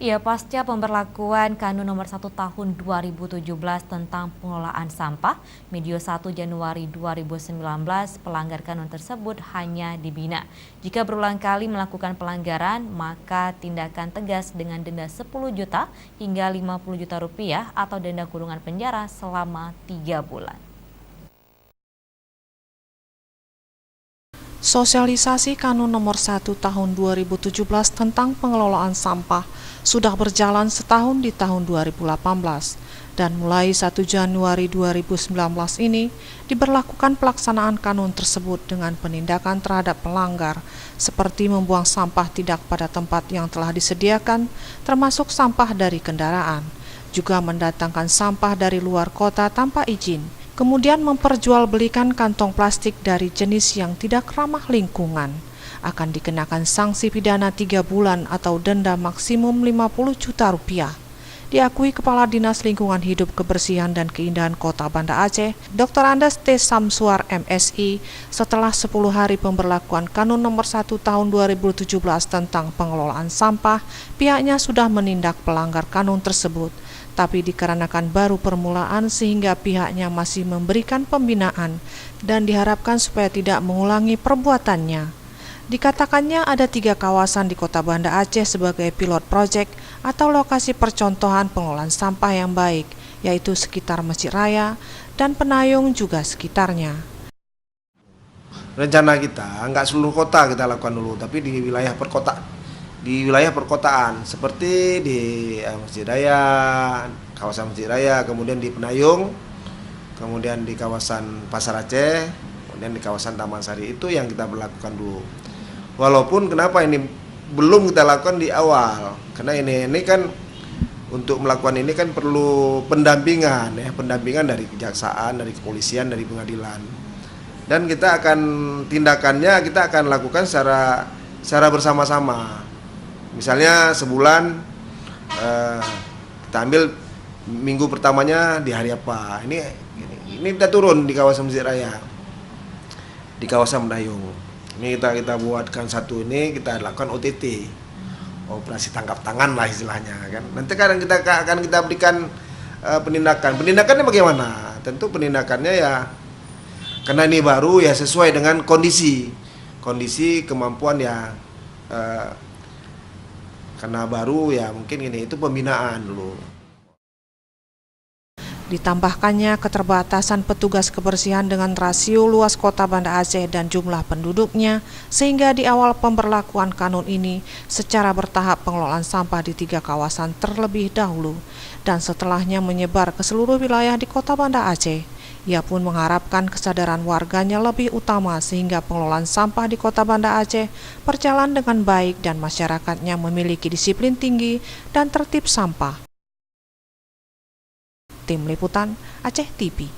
Ya, pasca pemberlakuan Kanun Nomor 1 Tahun 2017 tentang pengelolaan sampah, medio 1 Januari 2019, pelanggar kanun tersebut hanya dibina. Jika berulang kali melakukan pelanggaran, maka tindakan tegas dengan denda 10 juta hingga 50 juta rupiah atau denda kurungan penjara selama 3 bulan. Sosialisasi Kanun Nomor 1 Tahun 2017 tentang pengelolaan sampah sudah berjalan setahun di tahun 2018 dan mulai 1 Januari 2019 ini diberlakukan pelaksanaan kanun tersebut dengan penindakan terhadap pelanggar seperti membuang sampah tidak pada tempat yang telah disediakan termasuk sampah dari kendaraan, juga mendatangkan sampah dari luar kota tanpa izin. Kemudian memperjualbelikan kantong plastik dari jenis yang tidak ramah lingkungan akan dikenakan sanksi pidana 3 bulan atau denda maksimum 50 juta rupiah. Diakui Kepala Dinas Lingkungan Hidup Kebersihan dan Keindahan Kota Banda Aceh, Dr. Andes T. Samsuar MSI, setelah 10 hari pemberlakuan Kanun Nomor 1 Tahun 2017 tentang pengelolaan sampah, pihaknya sudah menindak pelanggar kanun tersebut. Tapi dikarenakan baru permulaan sehingga pihaknya masih memberikan pembinaan dan diharapkan supaya tidak mengulangi perbuatannya. Dikatakannya ada 3 kawasan di Kota Banda Aceh sebagai pilot project atau lokasi percontohan pengelolaan sampah yang baik, yaitu sekitar Masjid Raya dan Penayung juga sekitarnya. Rencana kita nggak seluruh kota kita lakukan dulu, tapi di wilayah perkotaan seperti di Masjid Raya, kawasan Masjid Raya, kemudian di Penayung, kemudian di kawasan Pasar Aceh, kemudian di kawasan Taman Sari. Itu yang kita berlakukan dulu. Walaupun kenapa ini belum kita lakukan di awal, karena ini kan untuk melakukan ini kan perlu pendampingan dari kejaksaan, dari kepolisian, dari pengadilan. Dan kita akan tindakannya kita akan lakukan secara bersama-sama. Misalnya sebulan kita ambil minggu pertamanya di hari apa. Ini kita turun di kawasan Masjid Raya, di kawasan Penayung. Ini kita buatkan satu ini, kita lakukan OTT, operasi tangkap tangan lah istilahnya kan. Nanti kan kita berikan penindakan. Penindakannya bagaimana? Tentu penindakannya ya karena ini baru ya sesuai dengan kondisi kemampuan ya. Karena baru ya mungkin itu pembinaan dulu. Ditambahkannya keterbatasan petugas kebersihan dengan rasio luas Kota Banda Aceh dan jumlah penduduknya, sehingga di awal pemberlakuan kanun ini secara bertahap pengelolaan sampah di 3 kawasan terlebih dahulu dan setelahnya menyebar ke seluruh wilayah di Kota Banda Aceh. Ia pun mengharapkan kesadaran warganya lebih utama sehingga pengelolaan sampah di Kota Banda Aceh berjalan dengan baik dan masyarakatnya memiliki disiplin tinggi dan tertib sampah. Tim Liputan Aceh TV.